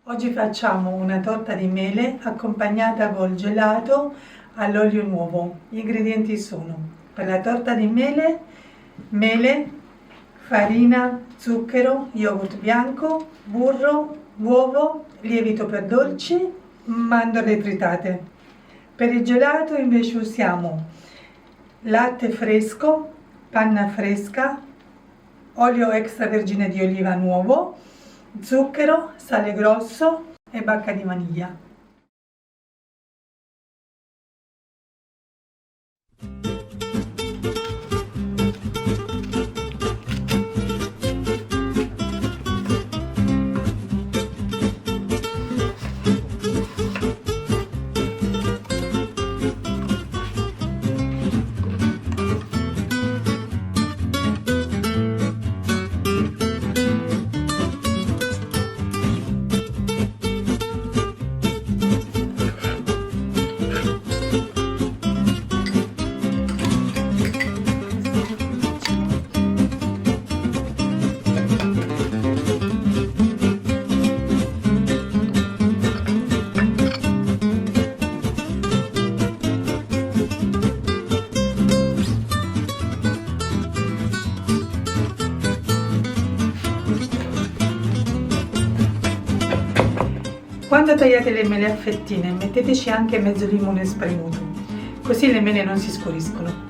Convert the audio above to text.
Oggi facciamo una torta di mele accompagnata col gelato all'olio nuovo. Gli ingredienti sono: per la torta di mele, farina, zucchero, yogurt bianco, burro, uovo, lievito per dolci, mandorle tritate. Per il gelato invece usiamo latte fresco, panna fresca, olio extravergine di oliva nuovo, zucchero, sale grosso e bacca di vaniglia. Quando tagliate le mele a fettine, metteteci anche mezzo limone spremuto, così le mele non si scuriscono.